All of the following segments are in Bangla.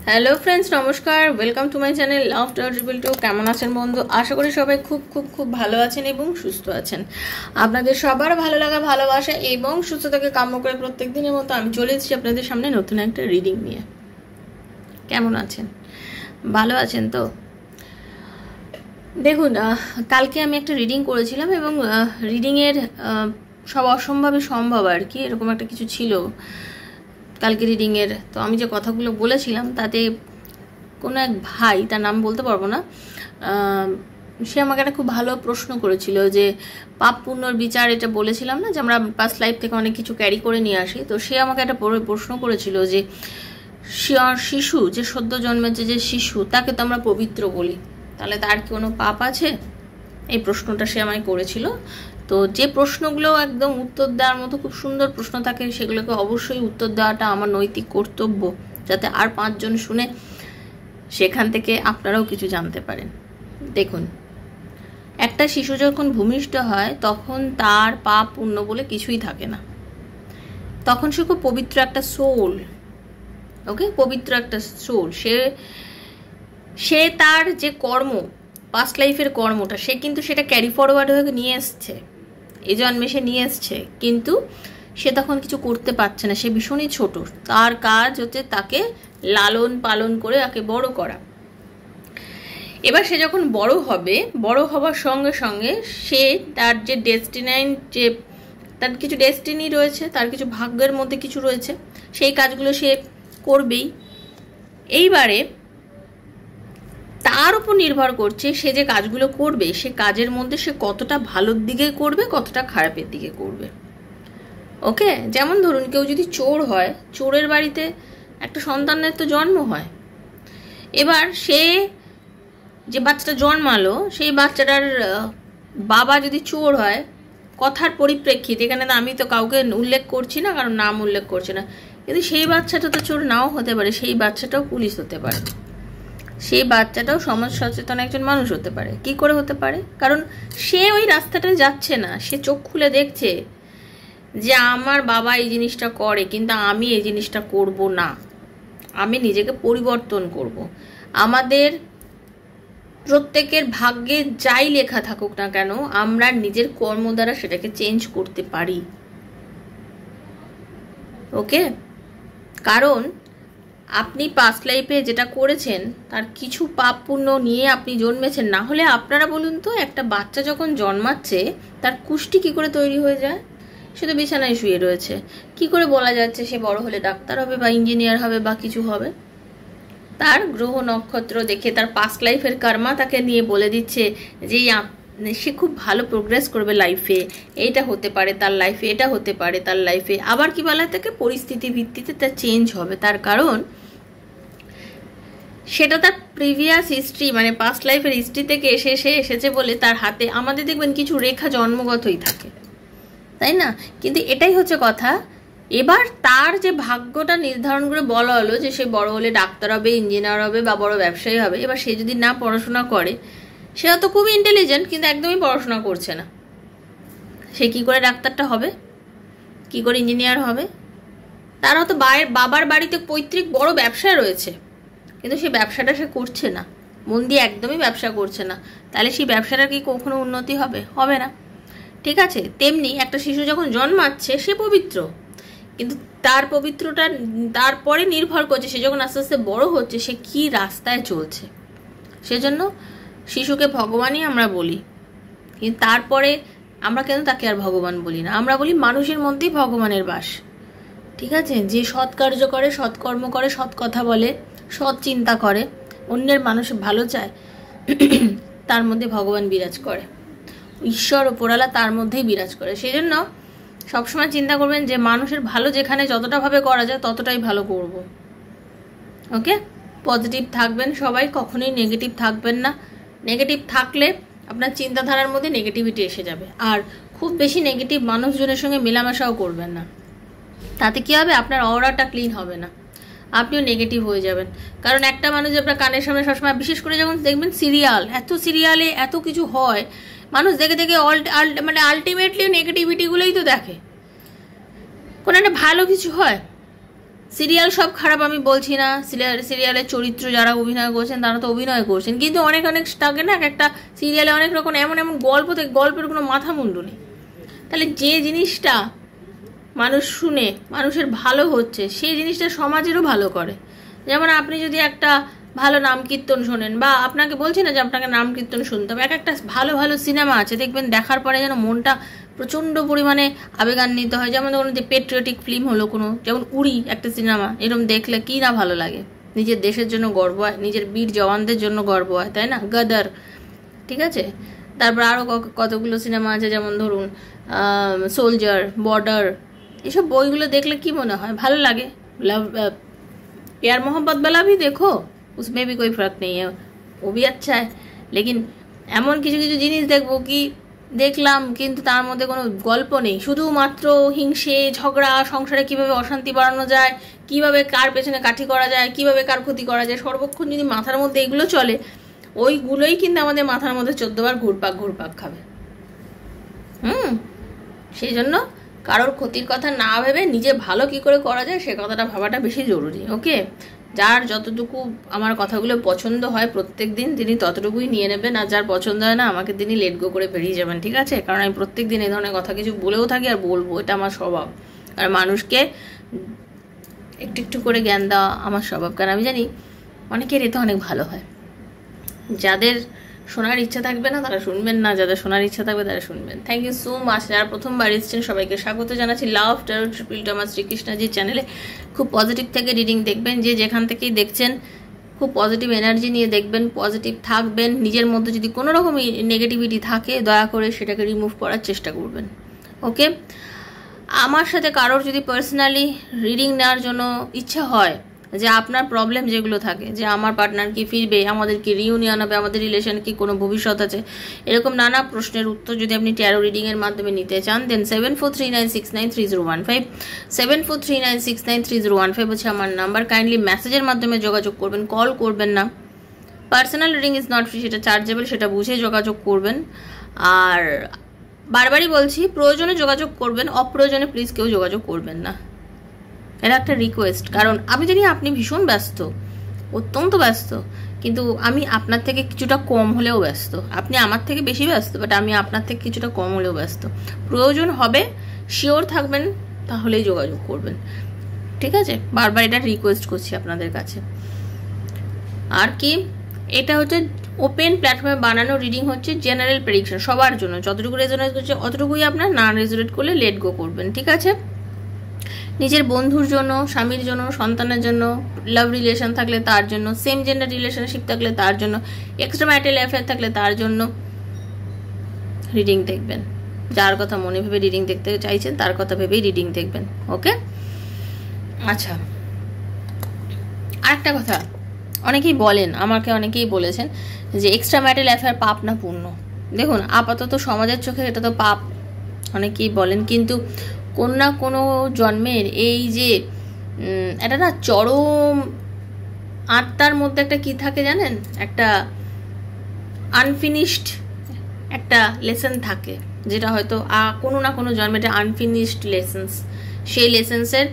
হ্যালো ফ্রেন্ডস, নমস্কার। Welcome to my channel love triple two. কেমন আছেন বন্ধু? আশা করি সবাই খুব খুব খুব ভালো আছেন এবং সুস্থ আছেন। আপনাদের সবার ভালো লাগা, ভালোবাসা এবং সুস্থতাকে কাম্য করে প্রত্যেক দিনের মতো আমি চলে এসেছি আপনাদের সামনে নতুন একটা রিডিং নিয়ে। কেমন আছেন? ভালো আছেন তো? দেখুন, কালকে আমি একটা রিডিং করেছিলাম এবং রিডিংয়ের সব অসম্ভবই সম্ভব আর কি, এরকম একটা কিছু ছিল কালকে রিডিংয়ের। তো আমি যে কথাগুলো বলেছিলাম তাতে কোনো এক ভাই, তার নাম বলতে পারবো না, সে আমাকে একটা খুব ভালো প্রশ্ন করেছিল যে পাপ পুণ্যর বিচার, এটা বলেছিলাম না যে আমরা পাস্ট লাইফ থেকে অনেক কিছু ক্যারি করে নিয়ে আসি। তো সে আমাকে একটা প্রশ্ন করেছিল যে শিশু যে সদ্য জন্মেছে যে শিশু, তাকে তো আমরা পবিত্র বলি, তাহলে তার কি কোনো পাপ আছে? এই প্রশ্নটা সে আমায় করেছিল। তো যে প্রশ্নগুলো একদম উত্তর দেওয়ার মতো খুব সুন্দর প্রশ্ন থাকে, সেগুলোকে অবশ্যই উত্তর দেওয়াটা আমার নৈতিক কর্তব্য, যাতে আর 5 জন শুনে সেখান থেকে আপনারাও কিছু জানতে পারেন। দেখুন, একটা শিশু যখন ভূমিষ্ঠ হয় তখন তার পাপ পুণ্য বলে কিছুই থাকে না। তখন সে খুব পবিত্র একটা সোল, ওকে, পবিত্র একটা সোল। সে তার যে কর্ম, পাস্ট লাইফের কর্মটা, সে কিন্তু সেটা ক্যারি ফরওয়ার্ড হয়ে নিয়ে এসছে, এই জন্মে সে নিয়ে এসছে, কিন্তু সে তখন কিছু করতে পারছে না। সে ভীষণই ছোট, তার কাজ হচ্ছে তাকে লালন পালন করে তাকে বড় করা। এবার সে যখন বড় হবে, বড় হবার সঙ্গে সঙ্গে সে তার যে ডেস্টিনাইন, যে তার কিছু ডেস্টিনি রয়েছে, তার কিছু ভাগ্যের মধ্যে কিছু রয়েছে, সেই কাজগুলো সে করবেই। এইবারে তার উপর নির্ভর করছে সে যে কাজগুলো করবে, সে কাজের মধ্যে সে কতটা ভালোর দিকে করবে, কতটা খারাপের দিকে করবে। ওকে, যেমন ধরুন কেউ যদি চোর হয়, চোরের বাড়িতে একটা সন্তানের তো জন্ম হয়। এবার সে যে বাচ্চাটা জন্মালো, সেই বাচ্চাটার বাবা যদি চোর হয়, কথার পরিপ্রেক্ষিতে, এখানে তো আমি তো কাউকে উল্লেখ করছি না, কারণ নাম উল্লেখ করছি না, কিন্তু সেই বাচ্চাটা তো চোর নাও হতে পারে, সেই বাচ্চাটাও পুলিশ হতে পারে, সেই বাচ্চাটাও সমাজ সচেতন একজন মানুষ হতে পারে। কি করে হতে পারে? কারণ সে ওই রাস্তাটায় যাচ্ছে না, সে চোখ খুলে দেখছে যে আমার বাবা এই জিনিসটা করে, কিন্তু আমি এই জিনিসটা করব না, আমি নিজেকে পরিবর্তন করব। আমাদের প্রত্যেকের ভাগ্যে যাই লেখা থাকুক না কেন, আমরা নিজের কর্ম দ্বারা সেটাকে চেঞ্জ করতে পারি। ওকে, কারণ আপনি পাস্ট লাইফে যেটা করেছেন তার কিছু পাপ পুণ্য নিয়ে আপনি জন্মেছেন। না হলে আপনারা বলুন তো, একটা বাচ্চা যখন জন্মাচ্ছে তার কুষ্টি কি করে তৈরি হয়ে যায়? সে তো বিছানায় শুয়ে রয়েছে, কি করে বলা যাচ্ছে সে বড় হলে ডাক্তার হবে বা ইঞ্জিনিয়ার হবে বা কিছু হবে? তার গ্রহ নক্ষত্র দেখে, তার পাস্ট লাইফের কর্মা তাকে নিয়ে বলে দিচ্ছে যে সে খুব ভালো প্রোগ্রেস করবে লাইফে, এইটা হতে পারে তার লাইফে, এটা হতে পারে তার লাইফে। আবার কি বলা থাকে, পরিস্থিতি ভিত্তিতে তার চেঞ্জ হবে, তার কারণ সেটা তার প্রিভিয়াস হিস্ট্রি, মানে পাস্ট লাইফের হিস্ট্রি থেকে এসেছে বলে তার হাতে, আমাদের দেখবেন কিছু রেখা জন্মগতই থাকে, তাই না? কিন্তু এটাই হচ্ছে কথা। এবার তার যে ভাগ্যটা নির্ধারণ করে বলা হলো যে সে বড় হলে ডাক্তার হবে, ইঞ্জিনিয়ার হবে বা বড় ব্যবসায়ী হবে, এবার সে যদি না পড়াশোনা করে, সে তো খুবই ইন্টেলিজেন্ট কিন্তু একদমই পড়াশোনা করছে না, সে কি করে ডাক্তারটা হবে, কি করে ইঞ্জিনিয়ার হবে? তারা তো বাবার বাড়িতে পৈতৃক বড় ব্যবসা রয়েছে, কিন্তু সেই ব্যবসাটা সে করছে না, মন দিয়ে একদমই ব্যবসা করছে না, তাহলে সেই ব্যবসাটা কি কখনো উন্নতি হবে? হবে না। ঠিক আছে, তেমনি একটা শিশু যখন জন্মাচ্ছে সে পবিত্র, কিন্তু তার পবিত্রটা তারপরে নির্ভর করছে সে যখন আস্তে আস্তে বড় হচ্ছে সে কি রাস্তায় চলছে। সেজন্য শিশুকে ভগবানই আমরা বলি, কিন্তু তারপরে আমরা কেন তাকে আর ভগবান বলি না? আমরা বলি মানুষের মধ্যেই ভগবানের বাস। ঠিক আছে, যে সৎ কার্য করে, সৎকর্ম করে, সৎ কথা বলে, সৎ চিন্তা করে, অন্যের মানুষের ভালো চায়, তার মধ্যে ভগবান বিরাজ করে, ঈশ্বর ওপরালা তার মধ্যেই বিরাজ করে। সেই জন্য সবসময় চিন্তা করবেন যে মানুষের ভালো যেখানে যতটা ভাবে করা যায় ততটাই ভালো করব। ওকে, পজিটিভ থাকবেন সবাই, কখনোই নেগেটিভ থাকবেন না। নেগেটিভ থাকলে আপনার চিন্তাধারার মধ্যে নেগেটিভিটি এসে যাবে, আর খুব বেশি নেগেটিভ মানুষজনের সঙ্গে মেলামেশাও করবেন না। তাতে কি হবে, আপনার অরাটা ক্লিন হবে না, আপনিও নেগেটিভ হয়ে যাবেন। কারণ একটা মানুষ আপনার কানের সামনে সবসময়, বিশেষ করে যখন দেখবেন সিরিয়াল, এত সিরিয়ালে এত কিছু হয়, মানুষ দেখে দেখে মানে আলটিমেটলি নেগেটিভিটিগুলোই তো দেখে, কোনো একটা ভালো কিছু হয় সিরিয়াল সব খারাপ আমি বলছি না, সিরিয়ালের চরিত্র যারা অভিনয় করছেন তারা তো অভিনয় করছেন, কিন্তু অনেক থাকে না একটা সিরিয়ালে অনেক রকম এমন এমন গল্প থাকে, গল্পের কোনো মাথা মুন্ডু নেই। তাহলে যে জিনিসটা মানুষ শুনে মানুষের ভালো হচ্ছে সেই জিনিসটা সমাজেরও ভালো করে। যেমন আপনি যদি একটা ভালো নাম কীর্তন শোনেন, বা আপনাকে বলছি না যে আপনাকে নাম কীর্তন শুনতে হবে, একটা ভালো ভালো সিনেমা আছে দেখবেন, দেখার পরে যেন মনটা প্রচণ্ড পরিমাণে আবেগান্বিত হয়। যেমন ধরুন যে পেট্রিয়টিক ফিল্ম হলো কোনো, যেমন উড়ি একটা সিনেমা, এরকম দেখলে কি না ভালো লাগে, নিজের দেশের জন্য গর্ব হয়, নিজের বীর জওয়ানদের জন্য গর্ব হয়, তাই না? গদর, ঠিক আছে। তারপর আরও কতগুলো সিনেমা আছে, যেমন ধরুন সোলজার, বর্ডার, এসব বইগুলো দেখলে কি মনে হয়, ভালো লাগে। लव प्यार मोहब्बत वाला भी देखो, उसमें भी कोई फर्क नहीं है, वो भी अच्छा है। लेकिन এমন কিছু কিছু জিনিস দেখবো কি দেখলাম কিন্তু তার মধ্যে কোনো গল্প নেই, শুধুমাত্র হিংসে ঝগড়া, সংসারে কিভাবে অশান্তি বাড়ানো যায়, কিভাবে কার পেছনে কাঠি করা যায়, কিভাবে কার ক্ষতি করা যায়, সর্বক্ষণ যদি মাথার মধ্যে এগুলো চলে, ওইগুলোই কিন্তু আমাদের মাথার মধ্যে 14 বার ঘুরপাক খাবে। সেই জন্য কারোর ক্ষতির কথা না ভেবে নিজে ভালো কি করে করা যায় সে কথাটা ভাবাটা বেশি জরুরি। ওকে, যার যতটুকু আমার কথাগুলো পছন্দ হয় প্রত্যেক দিন তিনি ততটুকুই নিয়ে নেবেন, আর যার পছন্দ হয় না আমাকে তিনি লেট গো করে বেরিয়ে যাবেন, ঠিক আছে? কারণ আমি প্রত্যেক দিন এই ধরনের কথা কিছু বলেও থাকি আর বলবো, এটা আমার স্বভাব। আর মানুষকে একটু একটু করে জ্ঞান দেওয়া আমার স্বভাব, কারণ আমি জানি অনেকের এতে অনেক ভালো হয়। যাদের শোনার ইচ্ছা থাকবে না তারা শুনবেন না, যাদের শোনার ইচ্ছা থাকবে তারা শুনবেন। Thank you so much. যারা প্রথমবার এসেছেন সবাইকে স্বাগত জানাচ্ছি লাভ ট্যারো ট্রিপল আমার শ্রীকৃষ্ণজির চ্যানেলে। খুব পজিটিভ থেকে রিডিং দেখবেন, যে যেখান থেকেই দেখছেন খুব পজিটিভ এনার্জি নিয়ে দেখবেন, পজিটিভ থাকবেন। নিজের মধ্যে যদি কোনো রকম নেগেটিভিটি থাকে দয়া করে সেটাকে রিমুভ করার চেষ্টা করবেন। ওকে, আমার সাথে কারোর যদি পার্সোনালি রিডিং নেওয়ার জন্য ইচ্ছা হয়, যে আপনার প্রবলেম যেগুলো থাকে, যে আমার পার্টনার কি ফিরবে, আমাদের কি রিউনিয়ন হবে, আমাদের রিলেশন কি কোনো ভবিষ্যৎ আছে, এরকম নানা প্রশ্নের উত্তর যদি আপনি ট্যারো রিডিংয়ের মাধ্যমে নিতে চান, দেন 7439693015 7439693015 হচ্ছে আমার নাম্বার। কাইন্ডলি মেসেজের মাধ্যমে যোগাযোগ করবেন, কল করবেন না। Personal reading is not free, সেটা চার্জেবল, সেটা বুঝে যোগাযোগ করবেন। আর বারবারই বলছি, প্রয়োজনে যোগাযোগ করবেন, অপ্রয়োজনে প্লিজ কেউ যোগাযোগ করবেন না, এটা একটা রিকোয়েস্ট। কারণ আমি জানি আপনি ভীষণ ব্যস্ত, অত্যন্ত ব্যস্ত, কিন্তু আমি আপনার থেকে কিছুটা কম হলেও ব্যস্ত। আপনি আমার থেকে বেশি ব্যস্ত, বাট আমি আপনার থেকে কিছুটা কম হলেও ব্যস্ত। প্রয়োজন হবে, শিওর থাকবেন, তাহলেই যোগাযোগ করবেন, ঠিক আছে? বারবার এটা রিকোয়েস্ট করছি আপনাদের কাছে। আর কি, এটা হচ্ছে ওপেন প্ল্যাটফর্মে বানানো রিডিং, হচ্ছে জেনারেল প্রেডিকশন সবার জন্য, যতটুকু রেজোনেট করছে অতটুকুই আপনার, না রেজোনেট করলে লেট গো করবেন, ঠিক আছে? নিজের বন্ধুর জন্য, স্বামীর জন্য, সন্তানের জন্য, লাভ রিলেশন থাকলে তার জন্য, সেম জেন্ডার রিলেশনশিপ থাকলে তার জন্য, এক্সট্রা ম্যারিটাল অ্যাফেয়ার থাকলে তার জন্য রিডিং দেখবেন। যার কথা মনে ভেবে রিডিং দেখতে চাইছেন তার কথা ভেবেই রিডিং দেখবেন। ওকে, আচ্ছা, আরেকটা কথা, অনেকেই বলেন, আমাকে অনেকেই বলেছেন যে এক্সট্রা ম্যারিটাল অ্যাফেয়ার পাপ না পুণ্য। দেখুন, আপাতত সমাজের চোখে এটা তো পাপ, অনেকেই বলেন, কিন্তু কোনো না কোনো জন্মের এই যে এটা না চরম আত্মার মধ্যে একটা কি থাকে জানেন, একটা আনফিনিশড একটা লেসন থাকে, যেটা হয়তো কোনো না কোনো জন্মে একটা আনফিনিশড লেসেন্স, সেই লেসেন্সের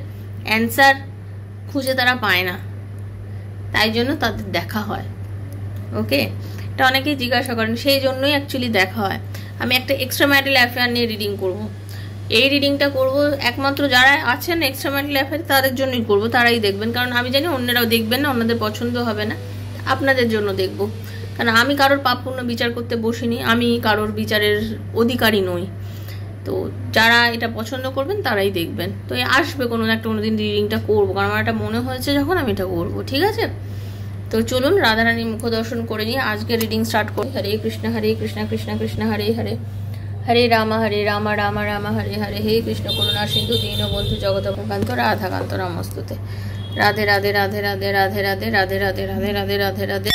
অ্যান্সার খুঁজে তারা পায় না, তাই জন্য তাদের দেখা হয়। ওকে, এটা অনেকেই জিজ্ঞাসা করেন, সেই জন্যই অ্যাকচুয়ালি দেখা হয়। আমি একটা এক্সট্রা ম্যারিটাল অ্যাফেয়ার নিয়ে রিডিং করব, এই রিডিংটা করব একমাত্র যারা আছেন এক্সট্রা ম্যারিটাল অ্যাফেয়ার তাদের জন্যই করব, তারাই দেখবেন। কারণ আমি জানি অন্যরাও দেখবেন না, অন্যদের পছন্দ হবে না, আপনাদের জন্য দেখব। কারণ আমি কারোর পাপ পুণ্য বিচার করতে বসিনি, আমি কারোর বিচারের অধিকারী নই। তো যারা এটা পছন্দ করবেন তারাই দেখবেন। তো আসবে কোনো একটা কোনোদিন রিডিংটা করবো, কারণ আমার এটা মনে হয়েছে যখন আমি এটা করবো, ঠিক আছে? তো চলুন রাধারানীর মুখ দর্শন করে নিয়ে আজকে রিডিং স্টার্ট করি। হরে কৃষ্ণ কৃষ্ণ কৃষ্ণ হরে হরে, হরে রাম রাম রাম হরে হরে, হে কৃষ্ণ করুণা সিন্ধু দীনবন্ধু জগৎকান্ত রাধাকান্ত নমস্তুতে। রাধে রাধে রাধে রাধে রাধে রাধে রাধে রাধে রাধে রাধে রাধে রাধে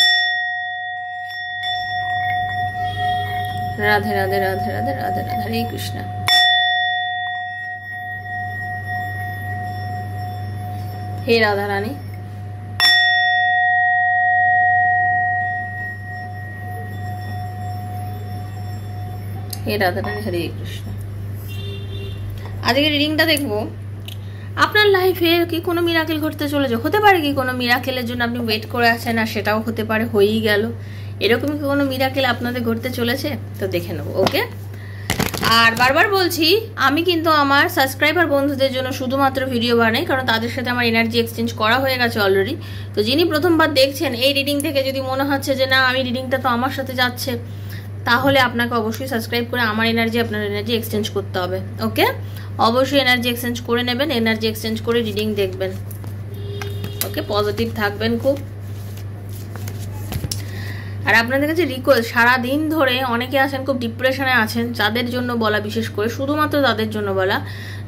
রাধে রাধে রাধে রাধে রাধে রাধে, হরে কৃষ্ণ। হে রাধা রানী, হে রাধা রানী, হরে কৃষ্ণ। আজকে রিডিংটা দেখবো আপনার লাইফে কি কোনো মিরাকেল ঘটতে চলেছে? হতে পারে কি কোনো মিরাকেলের জন্য আপনি ওয়েট করে আছেন, আর সেটাও হতে পারে হয়েই গেল। এরকম কি কোনো মিরাকেল আপনাদের ঘটতে চলেছে? তো দেখে নেব। ওকে, আর বারবার বলছি, আমি কিন্তু আমার সাবস্ক্রাইবার বন্ধুদের জন্য শুধুমাত্র ভিডিও বানাই, কারণ তাদের সাথে আমার এনার্জি এক্সচেঞ্জ করা হয়ে গেছে অলরেডি। তো যিনি প্রথমবার দেখছেন এই রিডিং থেকে যদি মনে হচ্ছে যে না, আমি রিডিংটা তো আমার সাথে যাচ্ছে, তাহলে আপনাকে অবশ্যই সাবস্ক্রাইব করে আমার এনার্জি আপনার এনার্জি এক্সচেঞ্জ করতে হবে। ওকে, অবশ্যই এনার্জি এক্সচেঞ্জ করে নেবেন, এনার্জি এক্সচেঞ্জ করে রিডিং দেখবেন। ওকে, পজিটিভ থাকবেন খুব। আর আপনাদের কাছে রিকোয়েস্ট, সারাদিন ধরে অনেকে আছেন খুব ডিপ্রেশনে আছেন, যাদের জন্য বলা, বিশেষ করে শুধুমাত্র তাদের জন্য বলা,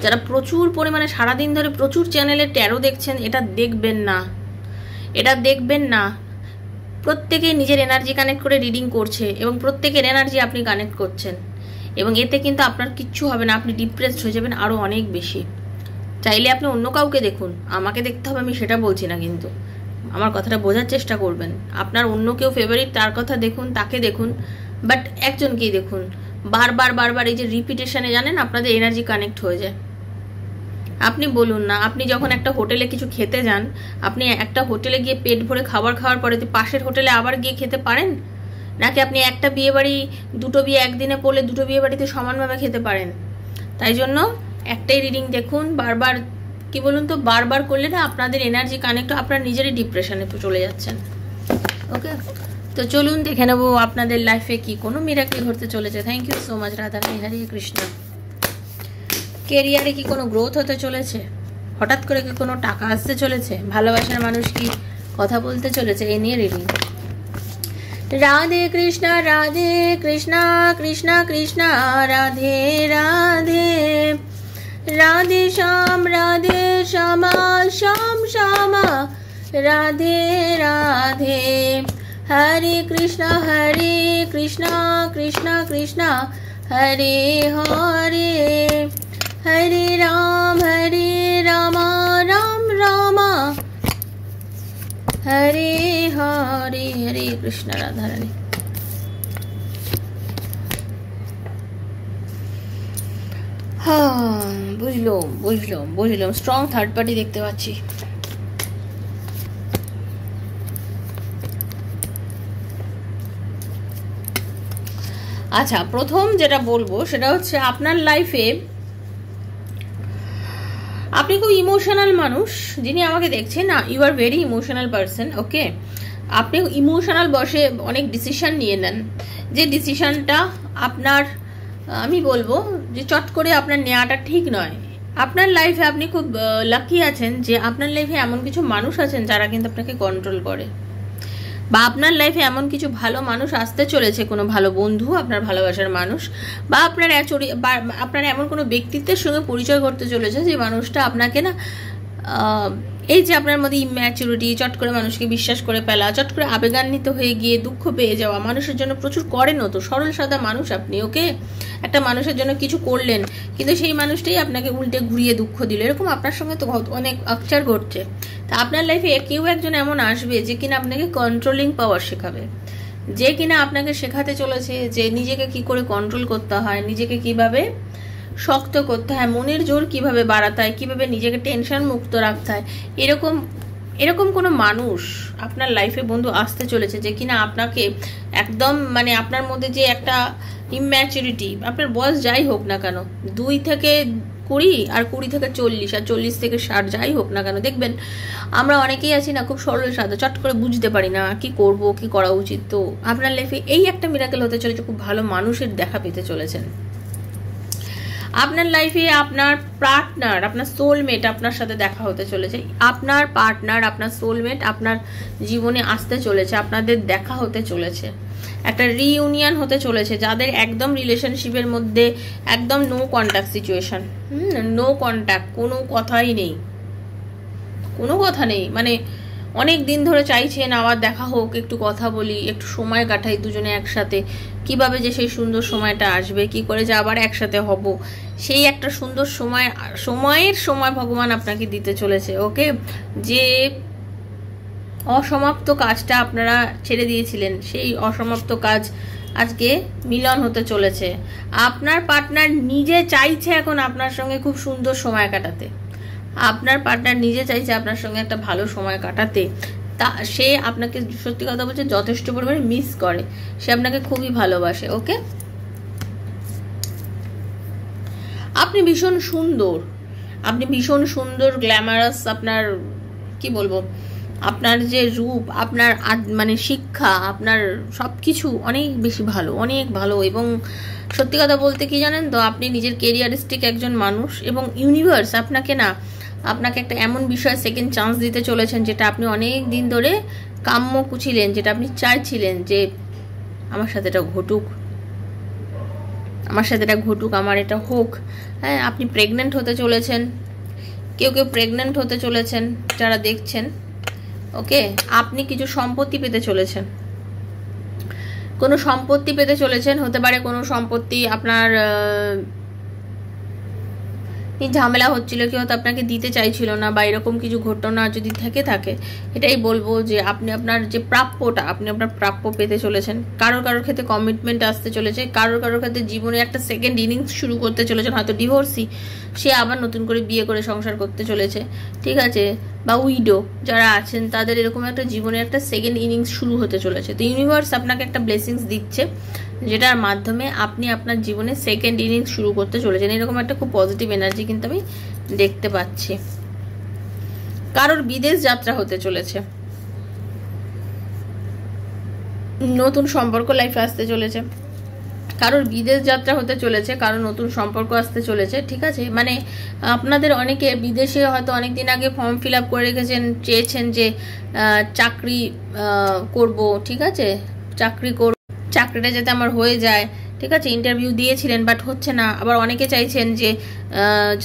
যারা প্রচুর পরিমাণে সারাদিন ধরে প্রচুর চ্যানেলে ট্যারো দেখছেন, এটা দেখবেন না, এটা দেখবেন না। প্রত্যেকে নিজের এনার্জি কানেক্ট করে রিডিং করছে এবং প্রত্যেকের এনার্জি আপনি কানেক্ট করছেন, এবং এতে কিন্তু আপনার কিচ্ছু হবে না, আপনি ডিপ্রেসড হয়ে যাবেন আরও অনেক বেশি। চাইলে আপনি অন্য কাউকে দেখুন, আমাকে দেখতে হবে আমি সেটা বলছি না, কিন্তু আমার কথাটা বোঝার চেষ্টা করবেন। আপনার অন্য কেউ ফেভারিট, তার কথা দেখুন, তাকে দেখুন, বাট একজনকেই দেখুন। বারবার বারবার এই যে রিপিটেশনে, জানেন আপনাদের এনার্জি কানেক্ট হয়ে যায়। আপনি বলুন না, আপনি যখন একটা হোটেলে কিছু খেতে যান, আপনি একটা হোটেলে গিয়ে পেট ভরে খাবার খাওয়ার পরে পাশের হোটেলে আবার গিয়ে খেতে পারেন? নাকি আপনি একটা বিয়ে বাড়ি, দুটো বিয়ে একদিনে পড়লে দুটো বিয়ে বাড়িতে সমানভাবে খেতে পারেন? তাই জন্য একটাই রিডিং দেখুন, বারবার কি বলুন তো, বারবার করলে না আপনাদের এনার্জি কানেক্ট, আপনার নিজেরই ডিপ্রেশনে চলে যাচ্ছেন। ওকে, তো চলুন দেখে নেবো আপনাদের লাইফে কি কোনো মিরাকেল ঘটতে চলেছে। Thank you so much Radha Rani, Hare Krishna. কেরিয়ারে কি কোনো গ্রোথ হতে চলেছে? হঠাৎ করে কি কোনো টাকা আসতে চলেছে? ভালোবাসার মানুষ কি কথা বলতে চলেছে? এই নিয়ে রিডিং। রাধে কৃষ্ণ কৃষ্ণ কৃষ্ণ রাধে রাধে, রাধে শ্যামা শ্যাম শ্যামা, রাধে রাধে, হরে কৃষ্ণ কৃষ্ণ কৃষ্ণ হরে হরে, হরে রাম রাম রাম হরে হরে, হরে কৃষ্ণ রাধা রানী। হ্যাঁ, বুঝলাম। স্ট্রং থার্ড পার্টি দেখতে পাচ্ছি। আচ্ছা, প্রথম যেটা বলবো সেটা হচ্ছে আপনার লাইফে আপনি খুব ইমোশনাল মানুষ, যিনি আমাকে দেখছেন না, you are very emotional person. Okay, আপনি ইমোশনাল বসে অনেক ডিসিশন নিয়ে নেন, যে ডিসিশনটা আপনার, আমি বলবো যে চট করে আপনার নেওয়াটা ঠিক নয়। আপনার লাইফে আপনি খুব লাকি আছেন যে আপনার লাইফে এমন কিছু মানুষ আছেন যারা কিন্তু আপনাকে কন্ট্রোল করে, বা আপনার লাইফে এমন কিছু ভালো মানুষ আসতে চলেছে, কোনো ভালো বন্ধু, আপনার ভালোবাসার মানুষ, বা আপনার এমন কোনো ব্যক্তিত্বের সঙ্গে পরিচয় করতে চলেছে যে মানুষটা আপনাকে না, এই যে আপনার মধ্যে ইম্যাচুরিটি, চট করে মানুষকে বিশ্বাস করে ফেলা, চট করে আবেগান্বিত হয়ে গিয়ে দুঃখ পেয়ে যাওয়া, মানুষের জন্য প্রচুর করেনও তো, সরল সাদা মানুষ আপনি। ওকে, একটা মানুষের জন্য কিছু করলেন, কিন্তু সেই মানুষটাই আপনাকে উল্টে ঘুরিয়ে দুঃখ দিল, এরকম আপনার সঙ্গে তো অনেক আকচার ঘটছে। তা আপনার লাইফে কেউ একজন এমন আসবে যে কিনা আপনাকে কন্ট্রোলিং পাওয়ার শেখাবে, যে কিনা আপনাকে শেখাতে চলেছে যে নিজেকে কি করে কন্ট্রোল করতে হয়, নিজেকে কিভাবে শক্ত করতে হয়, মনের জোর কিভাবে বাড়াতে হয়, কিভাবে নিজেকে টেনশন মুক্ত রাখতে হয়। এরকম কোনো মানুষ আপনার লাইফে বন্ধু আসতে চলেছে, যে কিনা আপনাকে একদম, মানে আপনার মধ্যে যে একটা ইম্যাচুরিটি, আপনার বয়স যাই হোক না কেন, 2 থেকে 20 আর 20 থেকে 40 আর 40 থেকে 60 যাই হোক না কেন, দেখবেন আমরা অনেকেই আছি না খুব সরল সাদা, চট করে বুঝতে পারি না কি করব, কি করা উচিত। তো আপনার লাইফে এই একটা মিরাকেল হতে চলেছে, খুব ভালো মানুষের দেখা পেতে চলেছেন। আপনার লাইফে আপনার পার্টনার, আপনার সোলমেট আপনার সাথে দেখা হতে চলেছে, আপনার পার্টনার, আপনার সোলমেট আপনার জীবনে আসতে চলেছে, আপনাদের দেখা হতে চলেছে, একটা রিইউনিয়ন হতে চলেছে। যাদের একদম রিলেশনশিপের মধ্যে একদম no contact situation, no contact, কোনো কথাই নেই, কোনো কথা নেই, মানে অনেক দিন ধরে চাইছেন আবার দেখা হোক, একটু কথা বলি, একটু সময় কাটাই দুজনে একসাথে, কিভাবে যে সেই সুন্দর সময়টা আসবে, কি করে যে আবার একসাথে হব, সেই একটা সুন্দর সময় ভগবান আপনাকে দিতে চলেছে। ওকে, যে অসমাপ্ত কাজটা আপনারা ছেড়ে দিয়েছিলেন, সেই অসমাপ্ত কাজ আজকে মিলন হতে চলেছে। আপনার পার্টনার নিজে চাইছে এখন আপনার সঙ্গে খুব সুন্দর সময় কাটাতে, আপনার পার্টনার নিজে চাইছে আপনার সঙ্গে একটা ভালো সময় কাটাতে, তা সে আপনাকে সত্যি কথা বলছে যথেষ্ট পরিমাণে মিস করে, সে আপনাকে খুবই ভালোবাসে। ওকে, আপনি ভীষণ সুন্দর, আপনি ভীষণ সুন্দর, গ্ল্যামারাস, আপনার কি বলবো, আপনার যে রূপ, আপনার মানে শিক্ষা, আপনার সব কিছু অনেক বেশি ভালো, অনেক ভালো। এবং সত্যি কথা বলতে কি জানেন তো, আপনি নিজের কেরিয়ারিস্টিক একজন মানুষ, এবং ইউনিভার্স আপনাকে একটা এমন বিষয় সেকেন্ড চান্স দিতে চলেছেন যেটা আপনি অনেক দিন ধরে কাম্য ছিলেন, যেটা আপনি চাইছিলেন যে আমার সাথে এটা ঘটুক, আমার সাথে এটা ঘটুক, আমার এটা হোক। হ্যাঁ, আপনি প্রেগনেন্ট হতে চলেছেন, কেউ প্রেগনেন্ট হতে চলেছেন যারা দেখছেন। ওকে, আপনি কিছু সম্পত্তি পেতে চলেছেন, কোনো সম্পত্তি পেতে চলেছেন। হতে পারে কোনো সম্পত্তি আপনার ঝামেলা হচ্ছিল, কেউ হয়তো আপনাকে দিতে চাইছিল না, বা এরকম কিছু ঘটনা যদি থাকে, এটাই বলবো যে আপনি আপনার যে প্রাপ্যটা, আপনি আপনার প্রাপ্য পেতে চলেছেন। কারোর ক্ষেত্রে কমিটমেন্ট আসতে চলেছে, কারোর ক্ষেত্রে জীবনে একটা সেকেন্ড ইনিংস শুরু করতে চলেছেন, হয়তো ডিভোর্সি, সে আবার নতুন করে বিয়ে করে সংসার করতে চলেছে, ঠিক আছে, বা উইডো যারা আছেন তাদের এরকম একটা জীবনে একটা সেকেন্ড ইনিংস শুরু হতে চলেছে। তো ইউনিভার্স আপনাকে একটা ব্লেসিংস দিচ্ছে, যেটার মাধ্যমে আপনি আপনার জীবনে সেকেন্ড ইনিংস শুরু করতে চলেছেন। এরকম একটা খুব পজিটিভ এনার্জি কিন্তু আমি দেখতে পাচ্ছি। কারোর বিদেশ যাত্রা হতে চলেছে, নতুন সম্পর্ক লাইফে আসতে চলেছে, কারোর বিদেশ যাত্রা হতে চলেছে, কারোর নতুন সম্পর্ক আসতে চলেছে, ঠিক আছে। মানে আপনাদের অনেকে বিদেশে হয়তো অনেকদিন আগে ফর্ম ফিল আপ করে রেখেছেন, চেয়েছেন যে চাকরি করব, ঠিক আছে, চাকরিটা যাতে আমার হয়ে যায়, ঠিক আছে, ইন্টারভিউ দিয়েছিলেন বাট হচ্ছে না। আবার অনেকে চাইছেন যে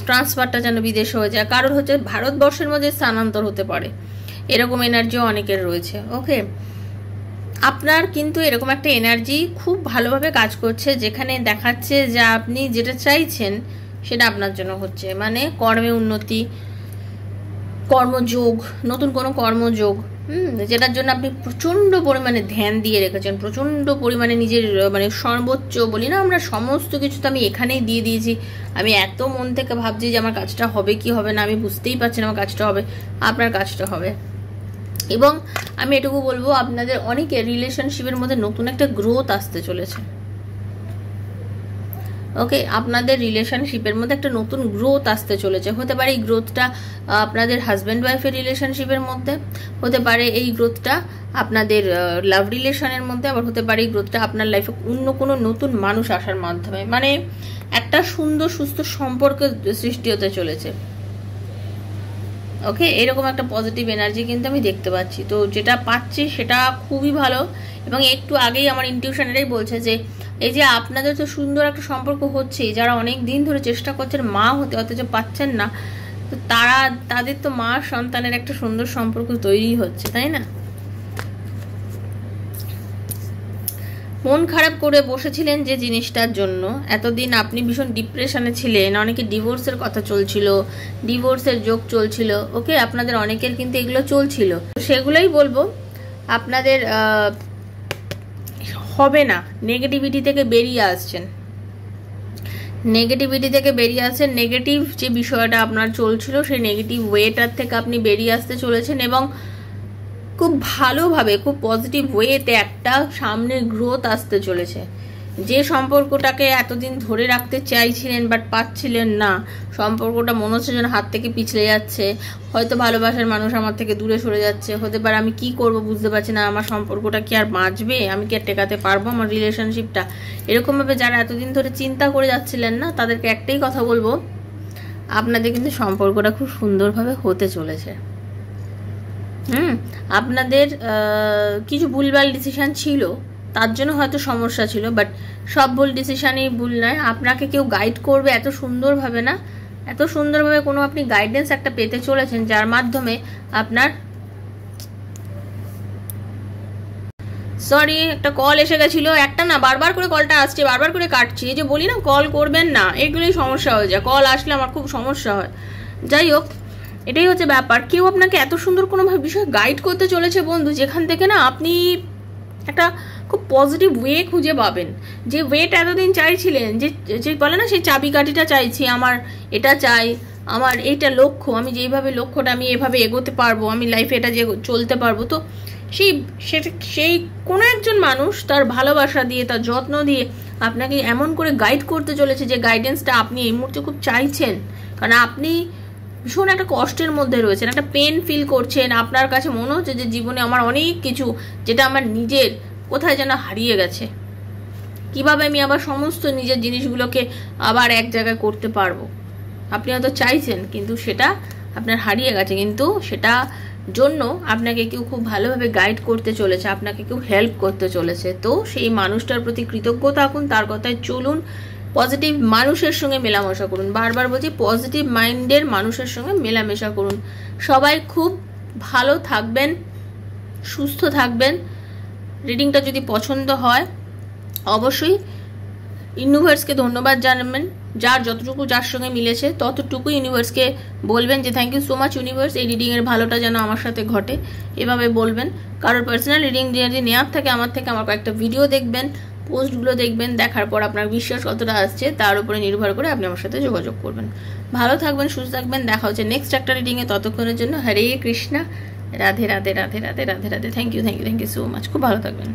ট্রান্সফারটা যেন বিদেশ হয়ে যায়, কারোর হচ্ছে ভারতবর্ষের মধ্যে স্থানান্তর হতে পারে, এরকম এনার্জিও অনেকের রয়েছে। ওকে, আপনার কিন্তু এরকম একটা এনার্জি খুব ভালোভাবে কাজ করছে, যেখানে দেখাচ্ছে যে আপনি যেটা চাইছেন সেটা আপনার জন্য হচ্ছে। মানে কর্মে উন্নতি, কর্মযোগ, নতুন কোনো কর্মযোগ, যেটার জন্য আপনি প্রচণ্ড পরিমাণে ধ্যান দিয়ে রেখেছেন, প্রচণ্ড পরিমাণে নিজের মানে সর্বোচ্চ বলি না আমরা, সমস্ত কিছু তো আমি এখানেই দিয়ে দিয়েছি, আমি এত মন থেকে ভাবছি যে আমার কাজটা হবে কি হবে না, আমি বুঝতেই পারছি না আমার কাজটা হবে, আপনার কাজটা হবে। এবং আমি এটুকু বলবো, আপনাদের অনেকে রিলেশনশিপের মধ্যে নতুন একটা গ্রোথ আসতে চলেছে। ওকে, আপনাদের রিলেশনশিপের মধ্যে একটা নতুন গ্রোথ আসতে চলেছে। হতে পারে এই গ্রোথটা আপনাদের হাজব্যান্ড ওয়াইফের রিলেশনশিপের মধ্যে, হতে পারে এই গ্রোথটা আপনাদের লাভ রিলেশনের মধ্যে, আবার হতে পারে এই গ্রোথটা আপনার লাইফে অন্য কোনো নতুন মানুষ আসার মাধ্যমে। মানে একটা সুন্দর সুস্থ সম্পর্ক সৃষ্টি হতে চলেছে। ওকে, এরকম একটা পজিটিভ এনার্জি কিন্তু আমি দেখতে পাচ্ছি। তো যেটা পাচ্ছি সেটা খুবই ভালো। এবং একটু আগেই আমার ইনটিউশন এটাই বলছে যে এই যে আপনাদের তো সুন্দর একটা সম্পর্ক হচ্ছে, যারা অনেক দিন ধরে চেষ্টা করছেন মা হতে অথচ পাচ্ছেন না, তো তাদের তো মা সন্তানের একটা সুন্দর সম্পর্ক তৈরি হচ্ছে, তাই না? মন খারাপ করে বসেছিলেন যে জিনিসটার জন্য, এতদিন আপনি ভীষণ ডিপ্রেশনে ছিলেন, অনেকে ডিভোর্সের কথা চলছিল, ডিভোর্সের যোগ চলছিল। ওকে, আপনাদের অনেকের কিন্তু এগুলো চলছিল, সেগুলোই বলবো আপনাদের হবে না। নেগেটিভিটি থেকে বেরিয়ে আসছেন, নেগেটিভ যে বিষয়টা আপনার চলছিল সেই নেগেটিভ ওয়েটার থেকে আপনি বেরিয়ে আসতে চলেছেন, এবং খুব ভালোভাবে খুব পজিটিভ ওয়েতে একটা সামনে গ্রোথ আসতে চলেছে। যে সম্পর্কটাকে এতদিন ধরে রাখতে চাইছিলেন বাট পাচ্ছিলেন না, সম্পর্কটা মনে হচ্ছে যেন হাত থেকে পিছলে যাচ্ছে, হয়তো ভালোবাসার মানুষ আমার থেকে দূরে সরে যাচ্ছে, হতে পারে আমি কি করব বুঝতে পারছি না, আমার সম্পর্কটা কি আর বাঁচবে, আমি কি আর টেকাতে পারবো আমার রিলেশনশিপটা, এরকমভাবে যারা এতদিন ধরে চিন্তা করে যাচ্ছিলেন না, তাদেরকে একটাই কথা বলবো, আপনাদের কিন্তু সম্পর্কটা খুব সুন্দরভাবে হতে চলেছে। আপনাদের কিছু ভুলভাল ডিসিশন ছিল, তার জন্য হয়তো সমস্যা ছিল, বাট সব ভুল ডিসিশনই ভুল নয়। আপনাকে কেউ গাইড করবে এত সুন্দরভাবে না, এত সুন্দরভাবে কোনো আপনি গাইডেন্স একটা পেতে চলেছেন, যার মাধ্যমে আপনার সরি একটা কল এসে গেছিল, একটা না বারবার করে কলটা আসছে, বারবার করে কাটছি। এই যে বলি না কল করবেন না, এগুলোই সমস্যা হয়ে যায়, কল আসলে আমার খুব সমস্যা হয়। যাই হোক, এটাই হচ্ছে ব্যাপার, কেউ আপনাকে এত সুন্দর কোনো বিষয় গাইড করতে চলেছে বন্ধু, যেখান থেকে না আপনি একটা খুব পজিটিভ ওয়ে খুঁজে পাবেন, যে ওয়েটা এতদিন চাইছিলেন, যে বলে না সেই চাবিকাঠিটা চাইছি, আমার এটা চাই, আমার এইটা লক্ষ্য, আমি যেইভাবে লক্ষ্যটা আমি এভাবে এগোতে পারবো, আমি লাইফে এটা যে চলতে পারবো। তো সেই কোনো একজন মানুষ তার ভালোবাসা দিয়ে, তার যত্ন দিয়ে আপনাকে এমন করে গাইড করতে চলেছে, যে গাইডেন্সটা আপনি এই মুহূর্তে খুব চাইছেন। কারণ আপনি ভীষণ একটা কষ্টের মধ্যে রয়েছেন, একটা পেন ফিল করছেন, আপনার কাছে মনে হচ্ছে যে জীবনে আমার অনেক কিছু, যেটা আমার নিজের কোথায় যেন হারিয়ে গেছে, কিভাবে আমি আবার সমস্ত নিজের জিনিসগুলোকে আবার এক জায়গায় করতে পারবো। আপনি হয়তো চাইছেন, কিন্তু সেটা আপনার হারিয়ে গেছে, কিন্তু সেটা জন্য আপনাকে কেউ খুব ভালোভাবে গাইড করতে চলেছে, আপনাকে কেউ হেল্প করতে চলেছে। তো সেই মানুষটার প্রতি কৃতজ্ঞ থাকুন, তার কথায় চলুন, পজিটিভ মানুষের সঙ্গে মেলামেশা করুন। বারবার বলছি, পজিটিভ মাইন্ডের মানুষের সঙ্গে মেলামেশা করুন। সবাই খুব ভালো থাকবেন, সুস্থ থাকবেন। রিডিংটা যদি পছন্দ হয় অবশ্যই ইউনিভার্সকে ধন্যবাদ জানাবেন, যার যতটুকু যার সঙ্গে মিলেছে ততটুকু ইউনিভার্সকে বলবেন যে thank you so much universe, এই রিডিংয়ের ভালোটা যেন আমার সাথে ঘটে, এভাবে বলবেন। কারোর পার্সোনাল রিডিং যদি নেওয়ার থাকে আমার থেকে, আমার কয়েকটা ভিডিও দেখবেন, পোস্টগুলো দেখবেন, দেখার পর আপনার বিশ্বাস কতটা আসছে তার উপরে নির্ভর করে আপনি আমার সাথে যোগাযোগ করবেন। ভালো থাকবেন, সুস্থ থাকবেন, দেখা হচ্ছে নেক্সট একটা রিডিংয়ে। ততক্ষণের জন্য Hare Krishna, Radhe Radhe Radhe Radhe Radhe Radhe. Thank you so much, খুব ভালো থাকবেন।